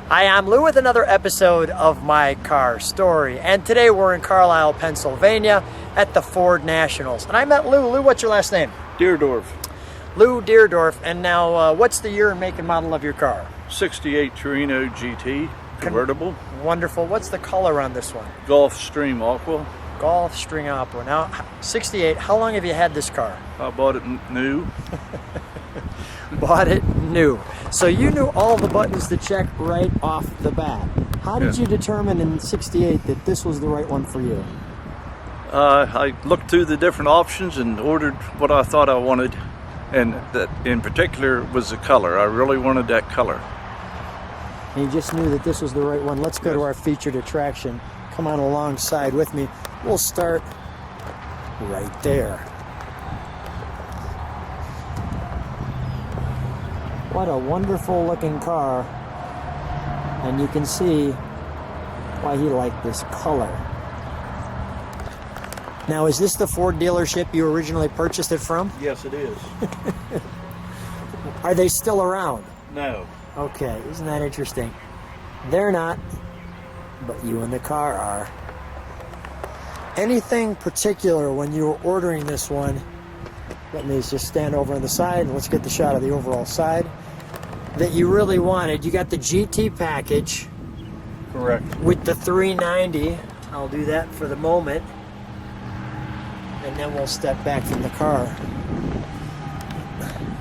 Hi, I'm Lew with another episode of My Car Story, and today we're in Carlisle, Pennsylvania at the Ford Nationals. And I met Lew. Lew, what's your last name? Deardorff. Lew Deardorff. And now, what's the year and make and model of your car? 68 Torino GT Convertible. Wonderful. What's the color on this one? Gulfstream Aqua. Gulfstream Aqua. Now, 68, how long have you had this car? I bought it new. Bought it new. So you knew all the buttons to check right off the bat. How did you determine in 68 that this was the right one for you? I looked through the different options and ordered what I thought I wanted, and that in particular was the color. I really wanted that color. And you just knew that this was the right one. Let's go to our featured attraction. Come on alongside with me. We'll start right there. What a wonderful looking car, and you can see why he liked this color. Now, is this the Ford dealership you originally purchased it from? Yes, it is. Are they still around? No. Okay, isn't that interesting? They're not, but you and the car are. Anything particular when you were ordering this one? Let me just stand over on the side and let's get the shot of the overall side. That you really wanted. You got the GT package. Correct. With the 390. I'll do that for the moment. And then we'll step back from the car.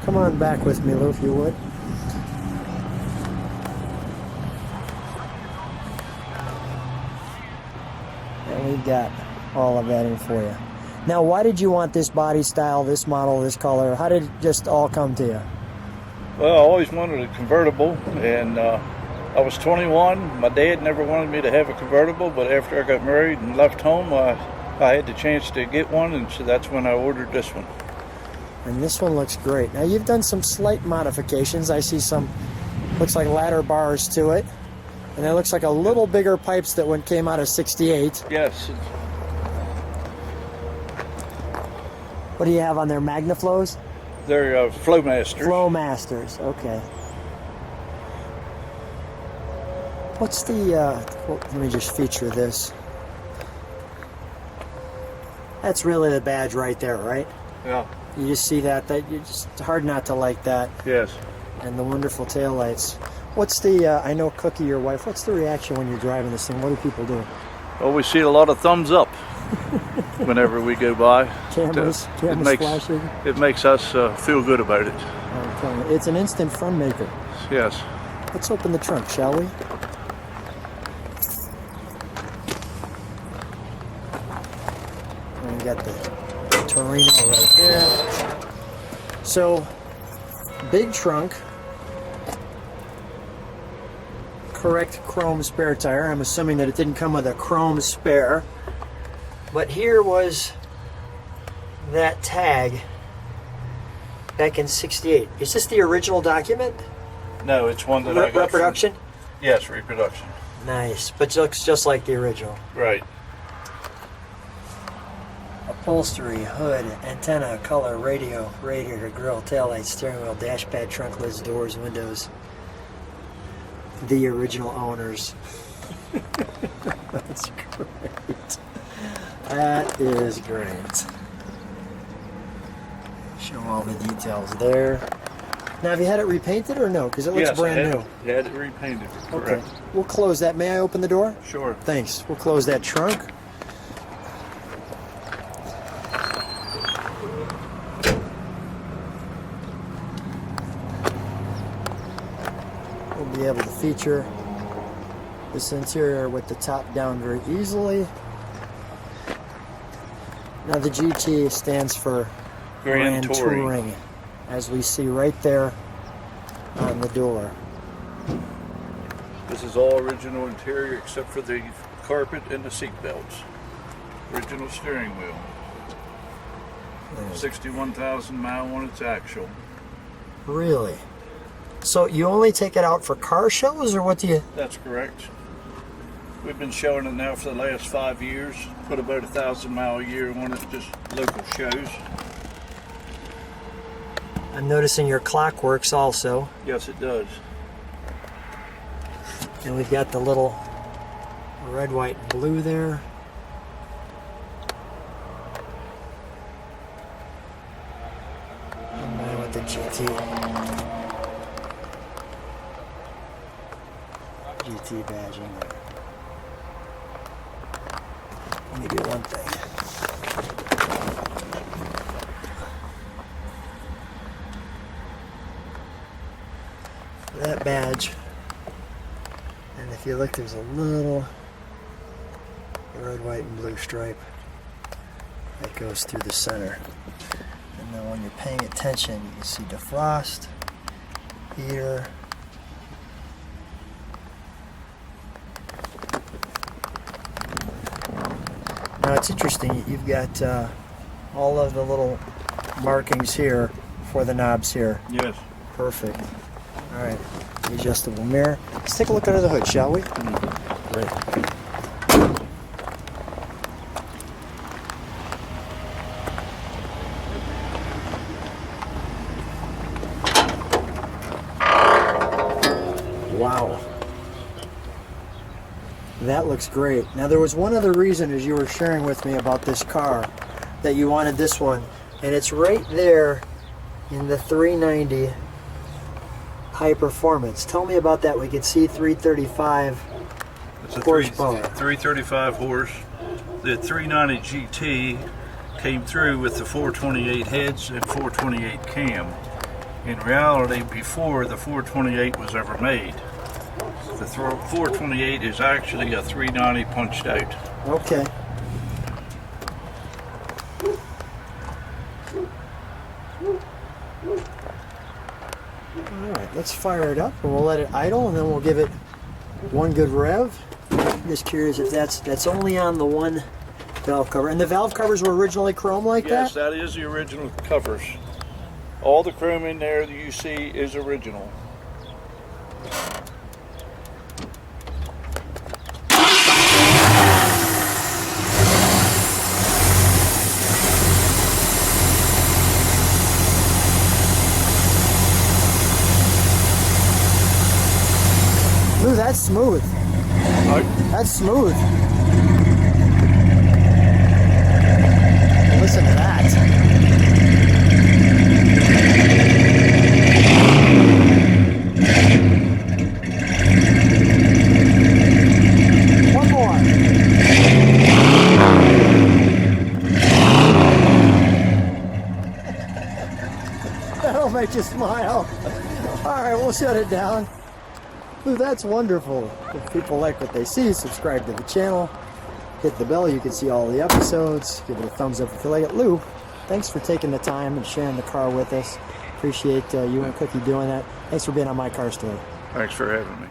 Come on back with me, Lew, if you would. And we got all of that in for you. Now, why did you want this body style, this model, this color? How did it just all come to you? Well, I always wanted a convertible, and I was 21. My dad never wanted me to have a convertible, but after I got married and left home, I had the chance to get one, and so that's when I ordered this one. And this one looks great. Now, you've done some slight modifications. I see some, looks like ladder bars to it, and it looks like a little bigger pipes that one came out of 68. Yes. What do you have on there, MagnaFlows? They're Flowmasters. Flowmasters, okay. What's the, well, let me just feature this. That's really the badge right there, right? Yeah. You just see that, it's hard not to like that. Yes. And the wonderful taillights. What's the, I know Cookie, your wife, what's the reaction when you're driving this thing? What do people do? Well, we see a lot of thumbs up whenever we go by. Cameras flashing. It makes us feel good about it. I'm telling you, it's an instant fun maker. Yes. Let's open the trunk, shall we? And we got the Torino right there. So, big trunk. Correct chrome spare tire. I'm assuming that it didn't come with a chrome spare. But here was that tag back in 68. Is this the original document? No, it's one that I got reproduction? Yes, reproduction. Nice, but it looks just like the original. Right. Upholstery, hood, antenna, color, radio, radiator, grill, taillights, steering wheel, dash pad, trunk lids, doors, windows. The original owners. That's great. That is great. Show all the details there. Now, have you had it repainted or no? Because it looks brand new. Yeah, it repainted. Correct. Okay. We'll close that. May I open the door? Sure. Thanks. We'll close that trunk. We'll be able to feature this interior with the top down very easily. Now the GT stands for Grand Touring, as we see right there on the door. This is all original interior except for the carpet and the seat belts. Original steering wheel. 61,000 mile on its actual. Really? So you only take it out for car shows, or what do you? That's correct. We've been showing it now for the last 5 years. Put about 1,000 mile a year on it, just local shows. I'm noticing your clock works also. Yes, it does. And we've got the little red, white, and blue there. And then with the GT badging there. Let me do one thing. That badge, and if you look, there's a little red, white, and blue stripe that goes through the center. And then when you're paying attention, you can see defrost, heater, now it's interesting, you've got all of the little markings here for the knobs here. Yes. Perfect. All right, the adjustable mirror. Let's take a look under the hood, shall we? Great. Wow. That looks great. Now there was one other reason as you were sharing with me about this car that you wanted this one, and it's right there in the 390 high performance. Tell me about that. We could see 335 horsepower. 335 horse. The 390 GT came through with the 428 heads and 428 cam. In reality, before the 428 was ever made, the 428 is actually a 390 punched out. Okay. Alright, let's fire it up and we'll let it idle and then we'll give it one good rev. I'm just curious if that's only on the one valve cover. And the valve covers were originally chrome like that? Yes, that is the original covers. All the chrome in there that you see is original. Ooh, that's smooth. That's smooth. Listen to that. One more. That'll make you smile. All right, we'll shut it down. Ooh, that's wonderful. If people like what they see, subscribe to the channel. Hit the bell, you can see all the episodes. Give it a thumbs up if you like it. Lew, thanks for taking the time and sharing the car with us. Appreciate you and Cookie doing that. Thanks for being on My Car Story. Thanks for having me.